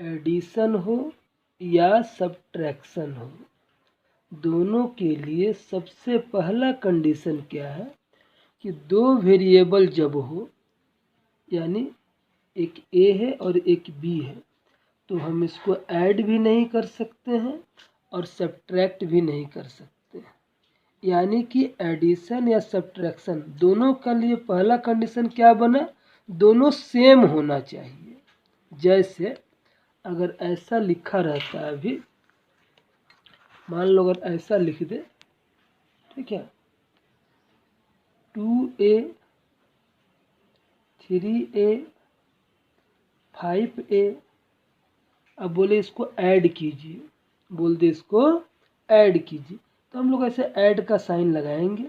Addition हो या subtraction हो, दोनों के लिए सबसे पहला कंडीशन क्या है कि दो वेरिएबल जब हो, यानी एक ए है और एक बी है, तो हम इसको ऐड भी नहीं कर सकते हैं और सब्ट्रैक्ट भी नहीं कर सकते हैं। यानी कि एडिशन या सब्ट्रैक्शन दोनों का लिए पहला कंडीशन क्या बना, दोनों सेम होना चाहिए। जैसे अगर ऐसा लिखा रहता है, अभी मान लो अगर ऐसा लिख दे, ठीक है, 2a 3a 5a, अब बोले इसको ऐड कीजिए, बोल दे इसको ऐड कीजिए, तो हम लोग ऐसे ऐड का साइन लगाएंगे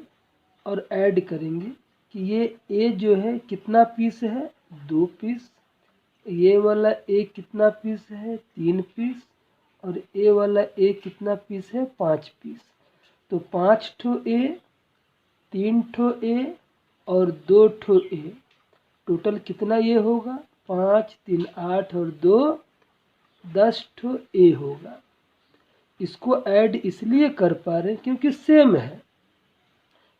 और ऐड करेंगे कि ये ए जो है कितना पीस है, 2 पीस, ये वाला ए कितना पीस है, 3 पीस, और ए वाला ए कितना पीस है, 5 पीस। तो 5 ठो ए, 3 ठो ए और 2 ठो ए, टोटल कितना ये होगा, 5 3 8 और 2 10 ठो ए होगा। इसको ऐड इसलिए कर पा रहे हैं क्योंकि सेम है,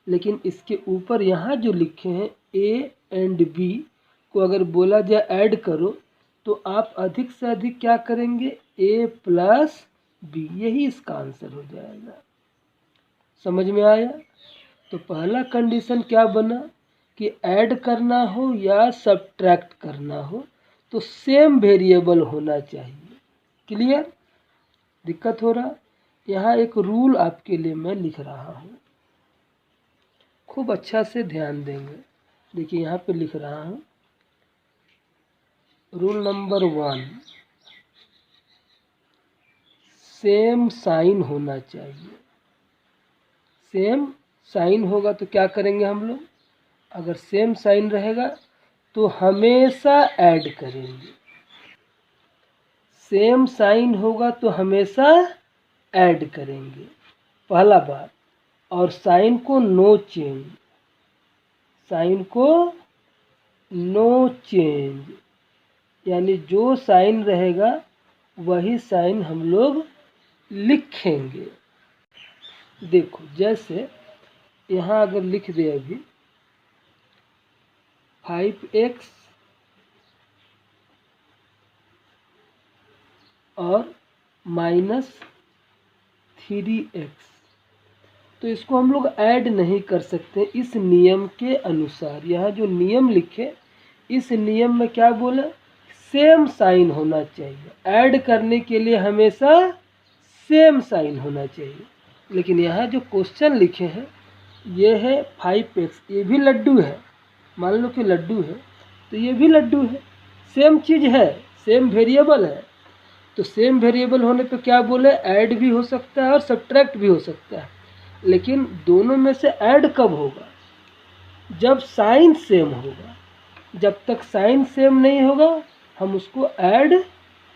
लेकिन इसके ऊपर यहाँ जो लिखे हैं ए एंड बी को अगर बोला जाए ऐड करो, तो आप अधिक से अधिक क्या करेंगे, ए प्लस बी, यही इसका आंसर हो जाएगा। समझ में आया? तो पहला कंडीशन क्या बना कि ऐड करना हो या सब्ट्रैक्ट करना हो तो सेम वेरिएबल होना चाहिए। क्लियर? दिक्कत हो रहा? यहाँ एक रूल आपके लिए मैं लिख रहा हूँ, खूब अच्छा से ध्यान देंगे। देखिए यहाँ पे लिख रहा हूँ, रूल नंबर 1, सेम साइन होना चाहिए। सेम साइन होगा तो क्या करेंगे हम लोग, अगर सेम साइन रहेगा तो हमेशा ऐड करेंगे, सेम साइन होगा तो हमेशा ऐड करेंगे, पहला बात। और साइन को नो चेंज, साइन को नो चेंज, यानी जो साइन रहेगा वही साइन हम लोग लिखेंगे। देखो जैसे यहाँ अगर लिख दे अभी 5x और -3x, तो इसको हम लोग ऐड नहीं कर सकते इस नियम के अनुसार। यहाँ जो नियम लिखे, इस नियम में क्या बोला, सेम साइन होना चाहिए, ऐड करने के लिए हमेशा सेम साइन होना चाहिए। लेकिन यहाँ जो क्वेश्चन लिखे हैं ये है 5x, ये भी लड्डू है, मान लो कि लड्डू है तो ये भी लड्डू है, सेम चीज़ है, सेम वेरिएबल है। तो सेम वेरिएबल होने पे क्या बोले, ऐड भी हो सकता है और सब्ट्रैक्ट भी हो सकता है। लेकिन दोनों में से ऐड कब होगा, जब साइन सेम होगा। जब तक साइन सेम नहीं होगा हम उसको ऐड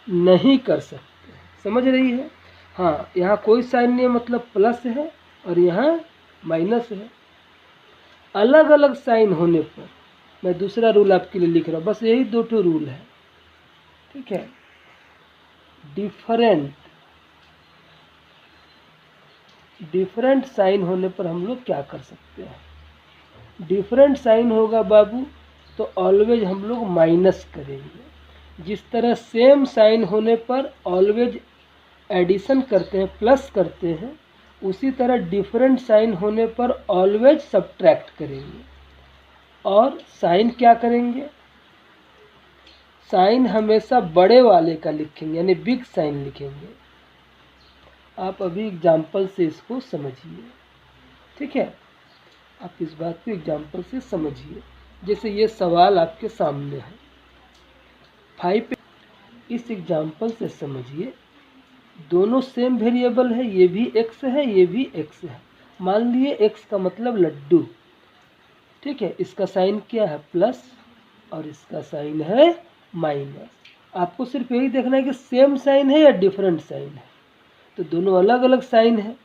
नहीं कर सकते। समझ रही है? हाँ, यहाँ कोई साइन नहीं है, मतलब प्लस है और यहाँ माइनस है। अलग अलग साइन होने पर, मैं दूसरा रूल आपके लिए लिख रहा हूँ, बस यही 2 ठो रूल है, ठीक है। डिफरेंट साइन होने पर हम लोग क्या कर सकते हैं, डिफरेंट साइन होगा बाबू तो ऑलवेज हम लोग माइनस करेंगे। जिस तरह सेम साइन होने पर ऑलवेज एडिशन करते हैं, प्लस करते हैं, उसी तरह डिफरेंट साइन होने पर ऑलवेज सब्ट्रैक्ट करेंगे। और साइन क्या करेंगे, साइन हमेशा बड़े वाले का लिखेंगे, यानी बिग साइन लिखेंगे। आप अभी एग्जाम्पल से इसको समझिए, ठीक है। आप इस बात को एग्जाम्पल से समझिए। जैसे ये सवाल आपके सामने है 5, इस एग्जाम्पल से समझिए, दोनों सेम वेरिएबल है, ये भी x है ये भी x है। मान लिए x का मतलब लड्डू, ठीक है, इसका साइन क्या है, प्लस, और इसका साइन है माइनस। आपको सिर्फ यही देखना है कि सेम साइन है या डिफरेंट साइन है। तो दोनों अलग अलग साइन है,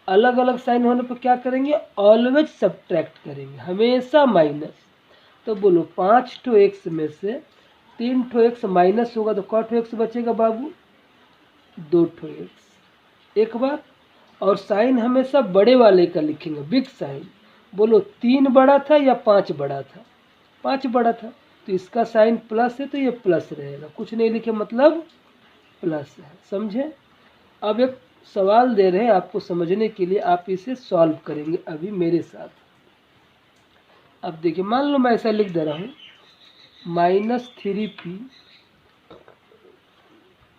अलग अलग साइन होने पर क्या करेंगे, ऑलवेज सब्ट्रैक्ट करेंगे, हमेशा माइनस। तो बोलो 5 ठो x में से 3 ठो एक्स माइनस होगा तो क ठो एक्स बचेगा बाबू, 2 ठो एक्स। एक बार, और साइन हमेशा बड़े वाले का लिखेंगे, बिग साइन। बोलो 3 बड़ा था या 5 बड़ा था? 5 बड़ा था, तो इसका साइन प्लस है तो ये प्लस रहेगा, कुछ नहीं लिखे मतलब प्लस है। समझे? अब एक सवाल दे रहे हैं आपको समझने के लिए, आप इसे सॉल्व करेंगे अभी मेरे साथ। अब देखिए, मान लो मैं ऐसा लिख दे रहा हूँ, -3p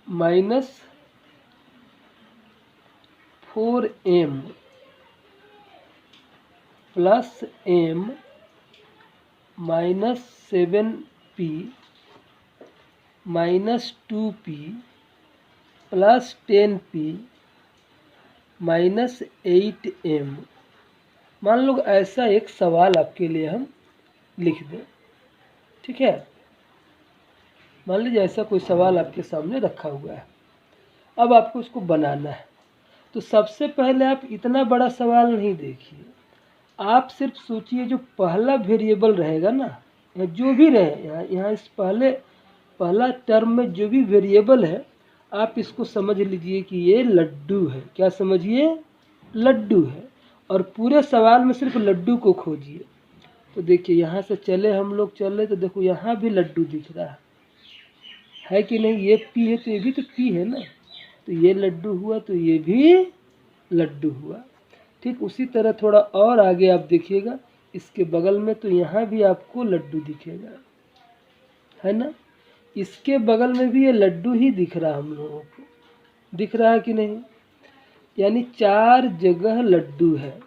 minus 4m plus m minus 7p minus 2p plus 10p minus 8m। मान लो ऐसा एक सवाल आपके लिए हम लिख दें, ठीक है? मान लीजिए ऐसा कोई सवाल आपके सामने रखा हुआ है, अब आपको उसको बनाना है। तो सबसे पहले आप इतना बड़ा सवाल नहीं देखिए, आप सिर्फ सोचिए जो पहला वेरिएबल रहेगा ना, या जो भी रहे यहाँ इस पहला टर्म में जो भी वेरिएबल है, आप इसको समझ लीजिए कि ये लड्डू है। क्या समझिए? लड्डू है। और पूरे सवाल में सिर्फ लड्डू को खोजिए। तो देखिए, यहाँ से चले हम लोग चले तो देखो यहाँ भी लड्डू दिख रहा है कि नहीं? ये पी है तो ये भी तो पी है ना, तो ये लड्डू हुआ तो ये भी लड्डू हुआ। ठीक उसी तरह थोड़ा और आगे आप देखिएगा, इसके बगल में तो यहाँ भी आपको लड्डू दिखेगा, है ना? इसके बगल में भी ये लड्डू ही दिख रहा हम लोगों को, दिख रहा है कि नहीं? यानी 4 जगह लड्डू है,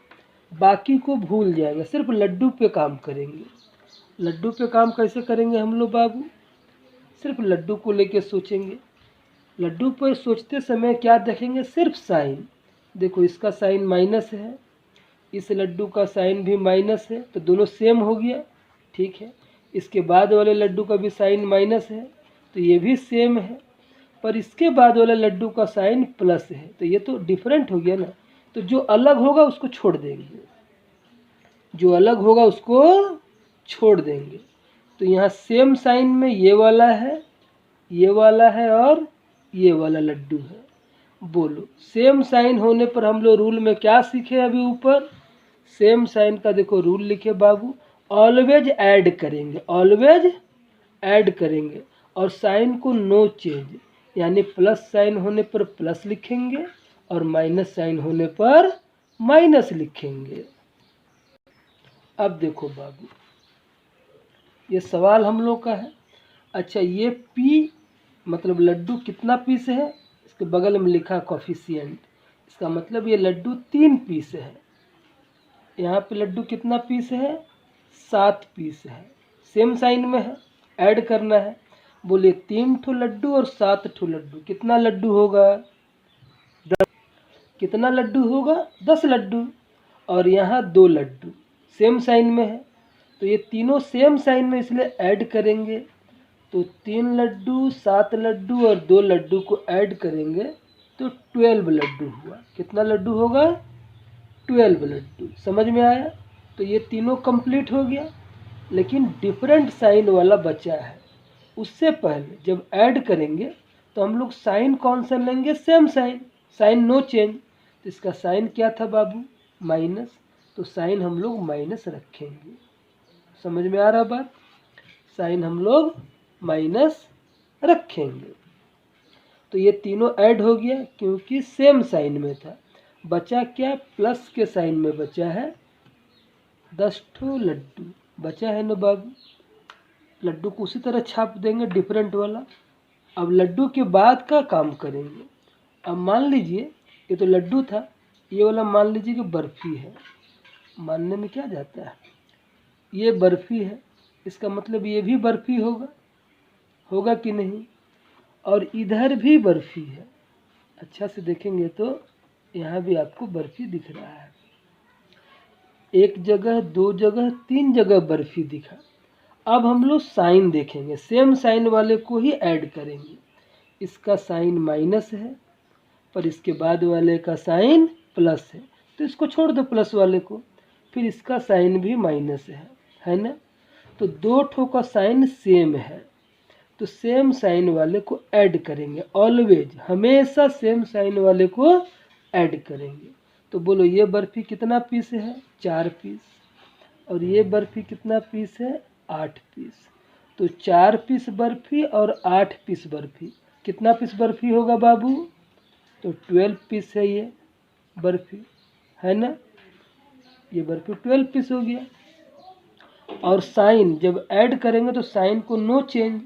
बाकी को भूल जाएगा, सिर्फ लड्डू पे काम करेंगे। लड्डू पे काम कैसे करेंगे हम लोग बाबू? सिर्फ लड्डू को लेके सोचेंगे। लड्डू पर सोचते समय क्या देखेंगे? सिर्फ साइन। देखो इसका साइन माइनस है, इस लड्डू का साइन भी माइनस है, तो दोनों सेम हो गया, ठीक है। इसके बाद वाले लड्डू का भी साइन माइनस है, तो ये भी सेम है। पर इसके बाद वाले लड्डू का साइन प्लस है, तो ये तो डिफरेंट हो गया ना। तो जो अलग होगा उसको छोड़ देंगे, जो अलग होगा उसको छोड़ देंगे। तो यहाँ सेम साइन में ये वाला है, ये वाला है और ये वाला लड्डू है। बोलो, सेम साइन होने पर हम लोग रूल में क्या सीखे? अभी ऊपर सेम साइन का देखो रूल लिखे बाबू, ऑलवेज ऐड करेंगे, ऑलवेज ऐड करेंगे। और साइन को नो चेंज, यानी प्लस साइन होने पर प्लस लिखेंगे और माइनस साइन होने पर माइनस लिखेंगे। अब देखो बाबू, ये सवाल हम लोग का है। अच्छा, ये पी मतलब लड्डू कितना पीस है? इसके बगल में लिखा कोफिशिएंट, इसका मतलब ये लड्डू 3 पीस है। यहाँ पे लड्डू कितना पीस है? 7 पीस है। सेम साइन में है, ऐड करना है। बोलिए 3 ठो लड्डू और 7 ठो लड्डू, कितना लड्डू होगा? 10। कितना लड्डू होगा? 10 लड्डू। और यहाँ 2 लड्डू सेम साइन में है, तो ये तीनों सेम साइन में इसलिए ऐड करेंगे। तो 3 लड्डू, 7 लड्डू और 2 लड्डू को ऐड करेंगे तो 12 लड्डू हुआ। कितना लड्डू होगा? 12 लड्डू। समझ में आया? तो ये तीनों कंप्लीट हो गया, लेकिन डिफरेंट साइन वाला बचा है। उससे पहले जब ऐड करेंगे तो हम लोग साइन कौन सा लेंगे? Same sign, sign no change. तो इसका साइन क्या था बाबू? माइनस, तो साइन हम लोग माइनस रखेंगे। समझ में आ रहा बात? साइन हम लोग माइनस रखेंगे। तो ये तीनों ऐड हो गया क्योंकि सेम साइन में था। बचा क्या? प्लस के साइन में बचा है 10 ठो लड्डू बचा है ना बाबू। लड्डू को उसी तरह छाप देंगे, डिफरेंट वाला। अब लड्डू के बाद का काम करेंगे। अब मान लीजिए ये तो लड्डू था, ये वाला मान लीजिए कि बर्फ़ी है। मानने में क्या जाता है? ये बर्फ़ी है, इसका मतलब ये भी बर्फ़ी होगा, होगा कि नहीं? और इधर भी बर्फ़ी है, अच्छा से देखेंगे तो यहाँ भी आपको बर्फ़ी दिख रहा है। एक जगह, 2 जगह, 3 जगह बर्फ़ी दिखा। अब हम लोग साइन देखेंगे, सेम साइन वाले को ही ऐड करेंगे। इसका साइन माइनस है, पर इसके बाद वाले का साइन प्लस है, तो इसको छोड़ दो प्लस वाले को। फिर इसका साइन भी माइनस है ना? तो 2 ठो का साइन सेम है, तो सेम साइन वाले को ऐड करेंगे, ऑलवेज हमेशा सेम साइन वाले को ऐड करेंगे। तो बोलो ये बर्फ़ी कितना पीस है, 4 पीस, और ये बर्फ़ी कितना पीस है, 8 पीस। तो 4 पीस बर्फ़ी और 8 पीस बर्फ़ी, कितना पीस बर्फ़ी होगा बाबू, तो 12 पीस है ये बर्फ़ी, है ना, ये बर्फ़ी 12 पीस हो गया। और साइन जब ऐड करेंगे तो साइन को नो चेंज,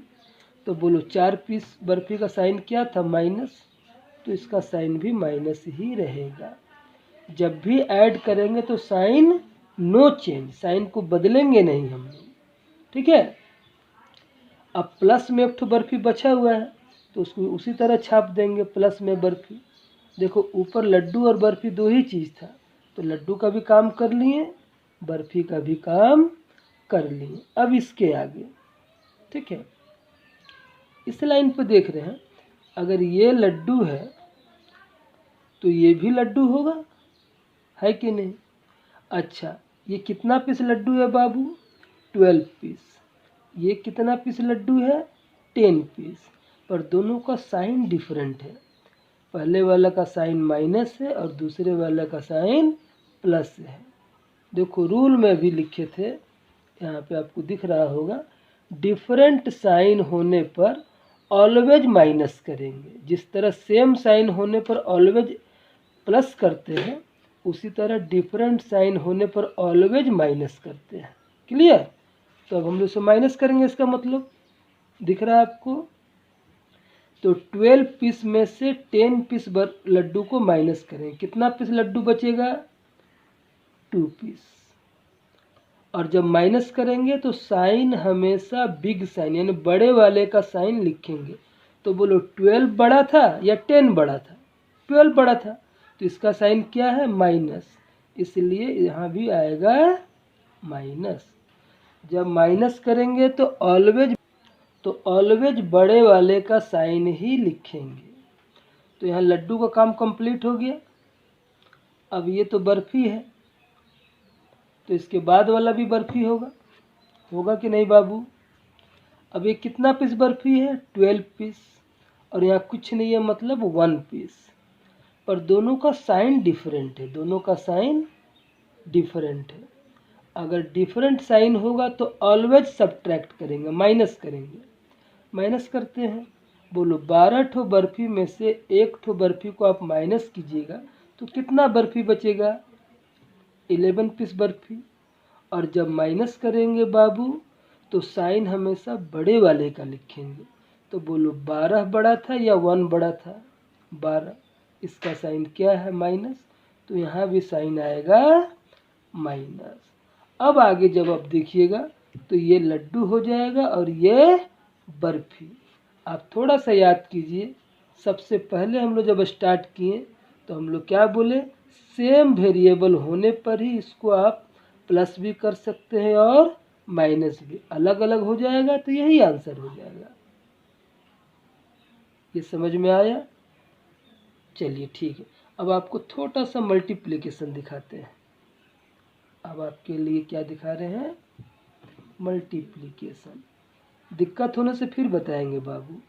तो बोलो 4 पीस बर्फ़ी का साइन क्या था, माइनस, तो इसका साइन भी माइनस ही रहेगा। जब भी ऐड करेंगे तो साइन नो चेंज, साइन को बदलेंगे नहीं हम लोग, ठीक है। अब प्लस में एक ठो बर्फ़ी बचा हुआ है तो उसको उसी तरह छाप देंगे, प्लस में बर्फ़ी। देखो ऊपर लड्डू और बर्फ़ी दो ही चीज़ था, तो लड्डू का भी काम कर लिए, बर्फ़ी का भी काम कर लिए। अब इसके आगे, ठीक है, इस लाइन पे देख रहे हैं, अगर ये लड्डू है तो ये भी लड्डू होगा, है कि नहीं। अच्छा, ये कितना पीस लड्डू है बाबू, 12 पीस। ये कितना पीस लड्डू है, 10 पीस। पर दोनों का साइन डिफरेंट है, पहले वाला का साइन माइनस है और दूसरे वाला का साइन प्लस है। देखो रूल में भी लिखे थे, यहाँ पे आपको दिख रहा होगा, डिफरेंट साइन होने पर ऑलवेज माइनस करेंगे। जिस तरह सेम साइन होने पर ऑलवेज प्लस करते हैं, उसी तरह डिफरेंट साइन होने पर ऑलवेज माइनस करते हैं। क्लियर। तो अब हम लोग इसे माइनस करेंगे, इसका मतलब दिख रहा है आपको। तो 12 पीस में से 10 पीस लड्डू को माइनस करें, कितना पीस लड्डू बचेगा, 2 पीस। और जब माइनस करेंगे तो साइन हमेशा बिग साइन यानी बड़े वाले का साइन लिखेंगे। तो बोलो 12 बड़ा था या 10 बड़ा था, 12 बड़ा था, तो इसका साइन क्या है, माइनस, इसलिए यहाँ भी आएगा माइनस। जब माइनस करेंगे तो ऑलवेज बड़े वाले का साइन ही लिखेंगे। तो यहाँ लड्डू का काम कंप्लीट हो गया। अब ये तो बर्फ़ी है, तो इसके बाद वाला भी बर्फ़ी होगा, होगा कि नहीं बाबू। अब ये कितना पीस बर्फ़ी है, 12 पीस, और यहाँ कुछ नहीं है मतलब 1 पीस। पर दोनों का साइन डिफरेंट है, दोनों का साइन डिफरेंट है। अगर डिफरेंट साइन होगा तो ऑलवेज सब्ट्रैक्ट करेंगे, माइनस करेंगे। माइनस करते हैं, बोलो 12 ठो बर्फ़ी में से एक ठो बर्फ़ी को आप माइनस कीजिएगा तो कितना बर्फ़ी बचेगा, 11 पीस बर्फ़ी। और जब माइनस करेंगे बाबू तो साइन हमेशा बड़े वाले का लिखेंगे। तो बोलो 12 बड़ा था या 1 बड़ा था, 12, इसका साइन क्या है, माइनस, तो यहाँ भी साइन आएगा माइनस। अब आगे जब आप देखिएगा तो ये लड्डू हो जाएगा और ये बर्फ़ी। आप थोड़ा सा याद कीजिए, सबसे पहले हम लोग जब स्टार्ट किए तो हम लोग क्या बोले, सेम वेरिएबल होने पर ही इसको आप प्लस भी कर सकते हैं और माइनस भी, अलग अलग हो जाएगा तो यही आंसर हो जाएगा। ये समझ में आया। चलिए ठीक है, अब आपको थोड़ा सा मल्टीप्लिकेशन दिखाते हैं। अब आपके लिए क्या दिखा रहे हैं, मल्टीप्लिकेशन। दिक्कत होने से फिर बताएंगे बाबू।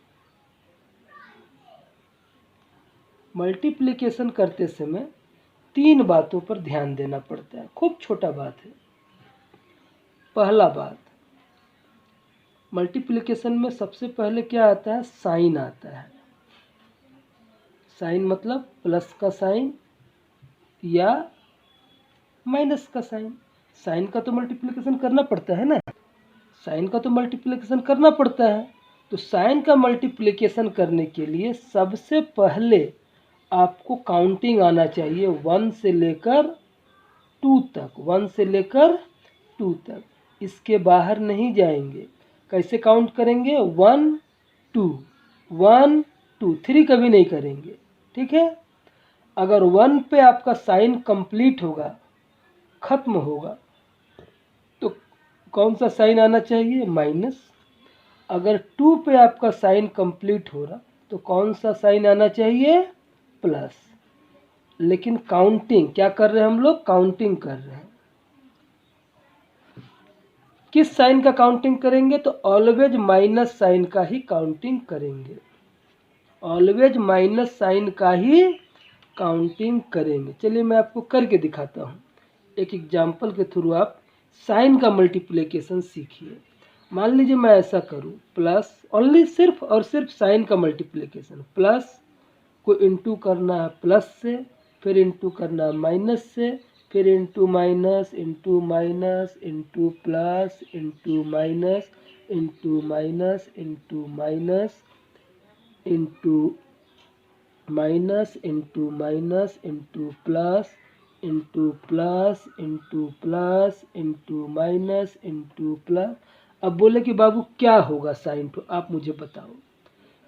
मल्टीप्लिकेशन करते समय 3 बातों पर ध्यान देना पड़ता है, खूब छोटा बात है। पहला बात, मल्टीप्लिकेशन में सबसे पहले क्या आता है, साइन आता है। साइन मतलब प्लस का साइन या माइनस का साइन। साइन का तो मल्टीप्लिकेशन करना पड़ता है ना, साइन का तो मल्टीप्लिकेशन करना पड़ता है। तो साइन का मल्टीप्लिकेशन करने के लिए सबसे पहले आपको काउंटिंग आना चाहिए 1 से लेकर 2 तक, 1 से लेकर 2 तक, इसके बाहर नहीं जाएंगे। कैसे काउंट करेंगे, 1 2 1 2 3 कभी नहीं करेंगे, ठीक है। अगर 1 पे आपका साइन कंप्लीट होगा, खत्म होगा, तो कौन सा साइन आना चाहिए, माइनस। अगर 2 पे आपका साइन कंप्लीट हो रहा तो कौन सा साइन आना चाहिए, प्लस। लेकिन काउंटिंग क्या कर रहे हैं हम लोग, काउंटिंग कर रहे हैं। किस साइन का काउंटिंग करेंगे? तो ऑलवेज माइनस साइन का ही काउंटिंग करेंगे, ऑलवेज माइनस साइन का ही काउंटिंग करेंगे। चलिए मैं आपको करके दिखाता हूँ, एक एग्जाम्पल के थ्रू आप साइन का मल्टीप्लिकेशन सीखिए। मान लीजिए मैं ऐसा करूँ, प्लस ओनली सिर्फ और सिर्फ साइन का मल्टीप्लिकेशन, प्लस को इंटू करना है प्लस से, फिर इंटू करना है माइनस से, फिर into minus into minus into plus into minus into minus into minus into minus into minus into plus into plus into plus into minus into plus. अब बोले कि बाबू क्या होगा साइन टू, आप मुझे बताओ।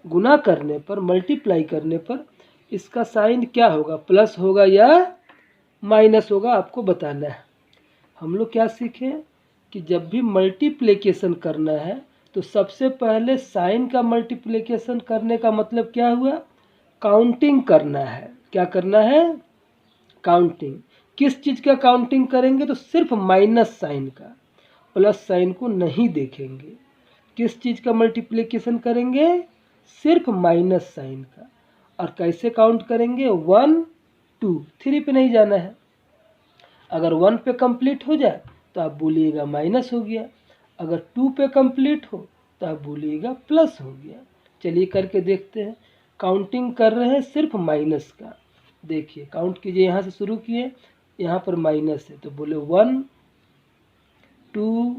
गुना करने पर, मल्टीप्लाई करने पर इसका साइन क्या होगा, प्लस होगा या माइनस होगा, आपको बताना है। हम लोग क्या सीखे कि जब भी मल्टीप्लिकेशन करना है तो सबसे पहले साइन का मल्टीप्लिकेशन करने का मतलब क्या हुआ, काउंटिंग करना है। क्या करना है? काउंटिंग। किस चीज़ का काउंटिंग करेंगे? तो सिर्फ माइनस साइन का, प्लस साइन को नहीं देखेंगे। किस चीज़ का मल्टीप्लिकेशन करेंगे? सिर्फ माइनस साइन का। और कैसे काउंट करेंगे? 1 2 3 पे नहीं जाना है। अगर 1 पे कंप्लीट हो जाए तो आप बोलिएगा माइनस हो गया, अगर 2 पे कंप्लीट हो तो आप बोलिएगा प्लस हो गया। चलिए करके देखते हैं। काउंटिंग कर रहे हैं सिर्फ माइनस का। देखिए काउंट कीजिए, यहाँ से शुरू किए, यहाँ पर माइनस है तो बोले 1 2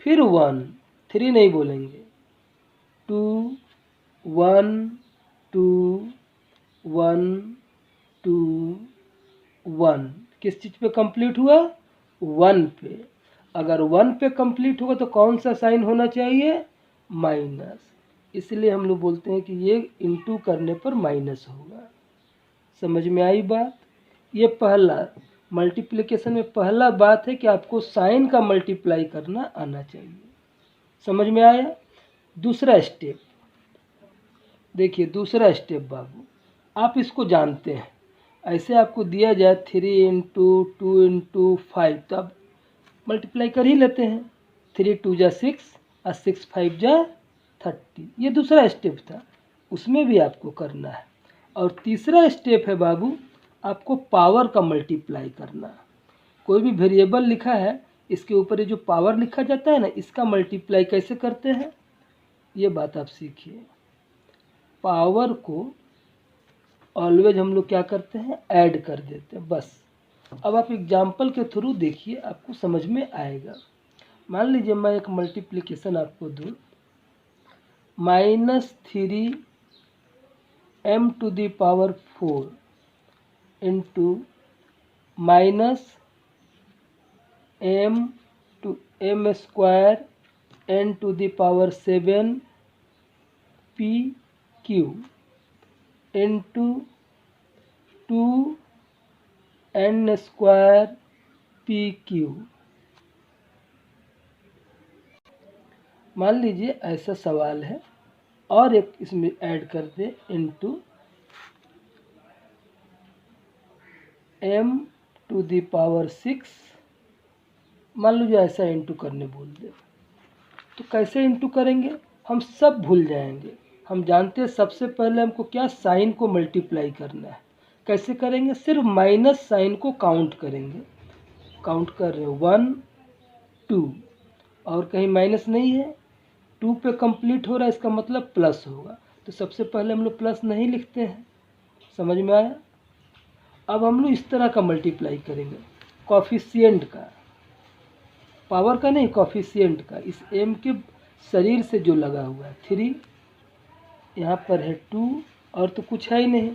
फिर 1, 3 नहीं बोलेंगे, 2 1 2 1 2 1। किस चीज़ पे कंप्लीट हुआ? 1 पे। अगर 1 पे कंप्लीट होगा तो कौन सा साइन होना चाहिए? माइनस। इसलिए हम लोग बोलते हैं कि ये इंटू करने पर माइनस होगा। समझ में आई बात? ये पहला मल्टीप्लिकेशन में पहला बात है कि आपको साइन का मल्टीप्लाई करना आना चाहिए। समझ में आया? दूसरा स्टेप देखिए, दूसरा स्टेप बाबू, आप इसको जानते हैं। ऐसे आपको दिया जाए 3 इंटू 2 इंटू 5 तो आप मल्टीप्लाई कर ही लेते हैं। 3 2 जा 6 और 6 5 जा 30। ये दूसरा स्टेप था, उसमें भी आपको करना है। और तीसरा स्टेप है बाबू, आपको पावर का मल्टीप्लाई करना। कोई भी वेरिएबल लिखा है, इसके ऊपर ये जो पावर लिखा जाता है ना, इसका मल्टीप्लाई कैसे करते हैं, ये बात आप सीखिए। पावर को ऑलवेज हम लोग क्या करते हैं? ऐड कर देते हैं, बस। अब आप एग्जाम्पल के थ्रू देखिए, आपको समझ में आएगा। मान लीजिए मैं एक मल्टीप्लिकेशन आपको दूँ, -3 m⁴ into -m⁴n⁷ pq into 2n² pq। मान लीजिए ऐसा सवाल है, और एक इसमें ऐड कर दे इंटू m⁶। मान लीजिए ऐसा इंटू करने बोल दे, तो कैसे इंटू करेंगे? हम सब भूल जाएंगे। हम जानते हैं सबसे पहले हमको क्या, साइन को मल्टीप्लाई करना है। कैसे करेंगे? सिर्फ माइनस साइन को काउंट करेंगे। काउंट कर रहे हैं 1 2, और कहीं माइनस नहीं है, 2 पे कंप्लीट हो रहा है, इसका मतलब प्लस होगा। तो सबसे पहले हम लोग प्लस नहीं लिखते हैं। समझ में आया? अब हम लोग इस तरह का मल्टीप्लाई करेंगे, कॉफिशिएंट का, पावर का नहीं, कॉफिशिएंट का। इस m के शरीर से जो लगा हुआ है 3, यहाँ पर है 2, और तो कुछ है ही नहीं,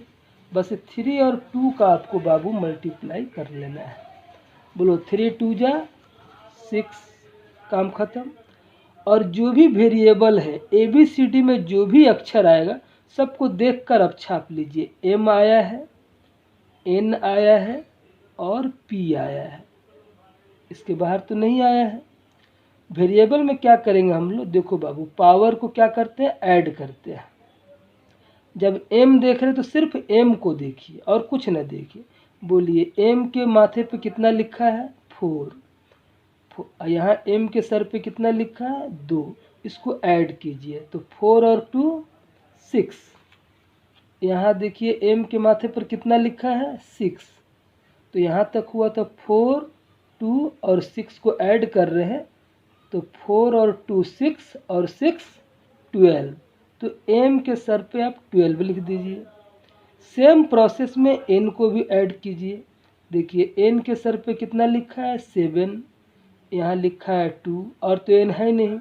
बस 3 और 2 का आपको बाबू मल्टीप्लाई कर लेना है। बोलो 3 2 जा 6, काम ख़त्म। और जो भी वेरिएबल है, ABCD में जो भी अक्षर आएगा सबको देखकर अब छाप लीजिए। M आया है, N आया है और P आया है, इसके बाहर तो नहीं आया है। वेरिएबल में क्या करेंगे हम लोग? देखो बाबू, पावर को क्या करते हैं? ऐड करते हैं। जब m देख रहे तो सिर्फ m को देखिए और कुछ ना देखिए। बोलिए m के माथे पे कितना लिखा है? 4। यहाँ m के सर पे कितना लिखा है 2, इसको ऐड कीजिए तो 4 और 2 6। यहाँ देखिए m के माथे पर कितना लिखा है 6, तो यहाँ तक हुआ तो 4 2 और 6 को ऐड कर रहे हैं तो 4 और 2 6 और 6 12, तो m के सर पे आप 12 लिख दीजिए। सेम प्रोसेस में n को भी ऐड कीजिए। देखिए n के सर पे कितना लिखा है 7, यहाँ लिखा है 2 और तो n है नहीं,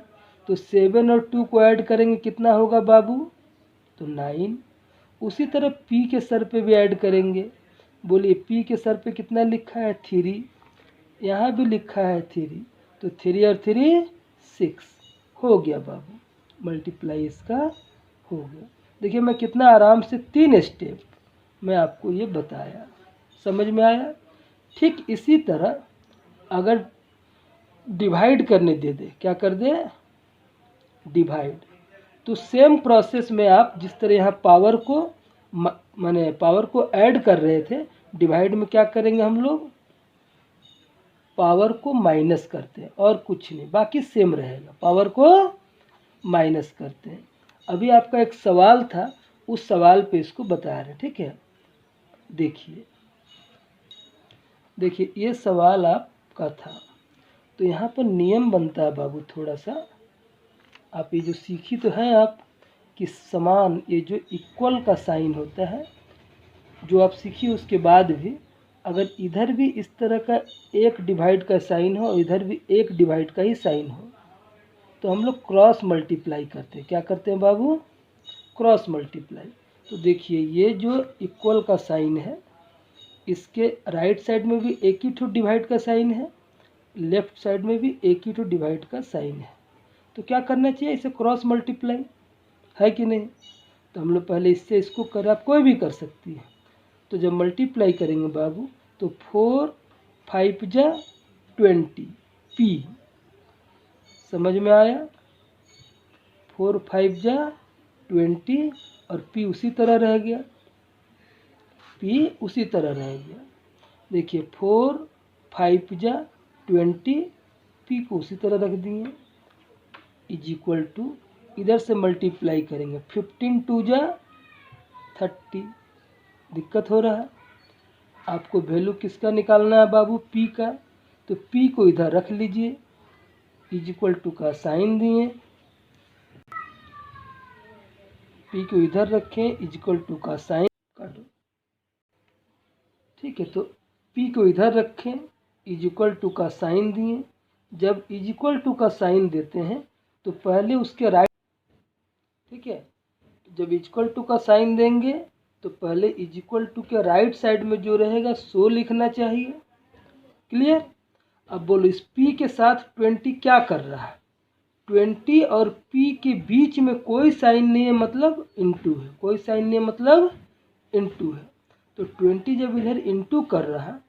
तो 7 और 2 को ऐड करेंगे कितना होगा बाबू, तो 9। उसी तरह p के सर पे भी ऐड करेंगे। बोलिए p के सर पे कितना लिखा है 3, यहाँ भी लिखा है 3, तो 3 और 3 6 हो गया बाबू, मल्टीप्लाई इसका हो गया। देखिए मैं कितना आराम से 3 स्टेप मैं आपको ये बताया, समझ में आया। ठीक इसी तरह अगर डिवाइड करने दे दे, क्या कर दे डिवाइड, तो सेम प्रोसेस में आप जिस तरह यहाँ पावर को माने पावर को ऐड कर रहे थे, डिवाइड में क्या करेंगे हम लोग पावर को माइनस करते हैं और कुछ नहीं, बाकी सेम रहेगा, पावर को माइनस करते हैं। अभी आपका एक सवाल था, उस सवाल पे इसको बता रहे, ठीक है। देखिए ये सवाल आपका था, तो यहाँ पर नियम बनता है बाबू थोड़ा सा, आप ये जो सीखी तो है आप कि समान, ये जो इक्वल का साइन होता है जो आप सीखी, उसके बाद भी अगर इधर भी इस तरह का एक डिवाइड का साइन हो और इधर भी एक डिवाइड का ही साइन हो, तो हम लोग क्रॉस मल्टीप्लाई करते हैं। क्या करते हैं बाबू, क्रॉस मल्टीप्लाई। तो देखिए ये जो इक्वल का साइन है, इसके राइट साइड में भी एक ही ठो डिवाइड का साइन है, लेफ्ट साइड में भी एक ही ठो डिवाइड का साइन है, तो क्या करना चाहिए, इसे क्रॉस मल्टीप्लाई, है कि नहीं। तो हम लोग पहले इससे इसको कर, आप कोई भी कर सकती है। तो जब मल्टीप्लाई करेंगे बाबू तो 4 5 जा 20 p, समझ में आया, 4 5 जा 20 और p उसी तरह रह गया, p उसी तरह रह गया। देखिए 4 5 जा 20, p को उसी तरह रख दिए, इज इक्वल टू, इधर से मल्टीप्लाई करेंगे 15 2 जा 30, दिक्कत हो रहा है। आपको वैल्यू किसका निकालना है बाबू, p का, तो p को इधर रख लीजिए, इज इक्वल टू का साइन दिए, p को इधर रखें, इज इक्वल टू का साइन काटो, ठीक है। तो p को इधर रखें, इज इक्वल टू का साइन दिए। जब इज इक्वल टू का साइन देते हैं तो पहले उसके राइट, ठीक है, जब इज इक्वल टू का साइन देंगे तो पहले इज इक्वल टू के राइट साइड में जो रहेगा सो लिखना चाहिए, क्लियर। अब बोलो इस p के साथ 20 क्या कर रहा है, 20 और p के बीच में कोई साइन नहीं है, मतलब इनटू है, कोई साइन नहीं है मतलब इनटू है। तो 20 जब इधर इनटू कर रहा है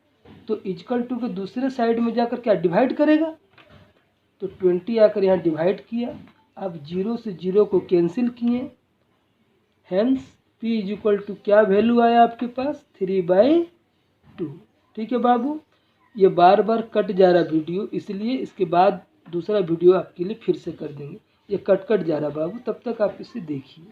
तो इजकल टू के दूसरे साइड में जाकर क्या डिवाइड करेगा, तो 20 आकर यहाँ डिवाइड किया। अब 0 से 0 को कैंसिल किए, hence p is equal to क्या वैल्यू आया आपके पास 3/2। ठीक है बाबू, ये बार बार कट जा रहा वीडियो, इसलिए इसके बाद दूसरा वीडियो आपके लिए फिर से कर देंगे। ये कट जा रहा बाबू, तब तक आप इसे देखिए।